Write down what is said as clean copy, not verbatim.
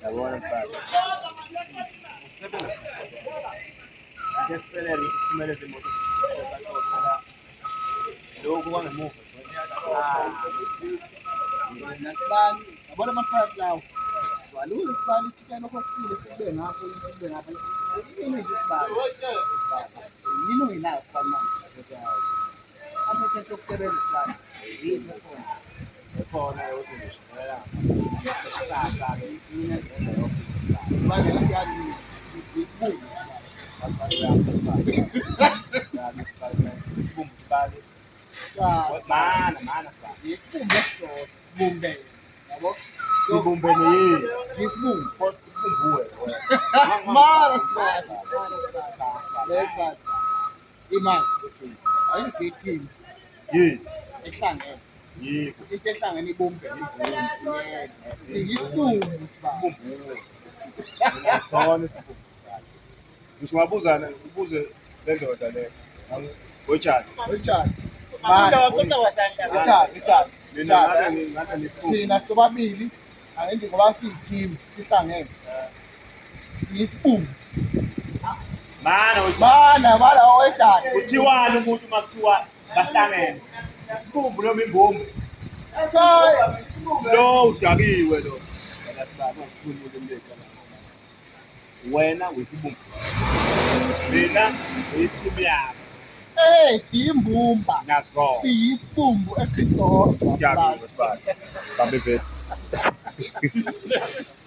Yabona mfana. Ake siselele kumele izimoto phela lokhu kwangemuva. Nasibani, yabona amaphakathi lawo. Waluza isibani isikelo okukhulu sibe ngapho sibe ngapha. Yini nje isibani. Yini uyinayo isibani manje. Amathathu okusebenza isibani. Yini khona. Ekhona ukuthi ngishayela. Sasa-ke mina isibani yani sisibungu Mana. isibumbe esisodwa sibumbene yabo Sibumbene yini? sisibumbu Kubumbuwe. mara sibani imali ayisithini Yes. ehlangene Yebo. into ehlangene ibumbene siyisibumbu sibani Kubumbuwe. Ngasona isibumbu. Ngisho ngabuzana ubuze le ndoda le. Wetshani. utshani Mina ngabe nesibumbu. thina sobabili angithi ngoba siyi-team sihlangene siyisibumbu Mana wetshani. bana owetshani Kuthiwani umuntu makuthiwa bahlangene? Isibumbu noma imbumbu? Lo udakiwe lo. Wena uyisibumbu. Mina uyithimu yami. siyimbumba Nazo. siyisibumbu esisodwa Udakiwe sibani. Bambe vele.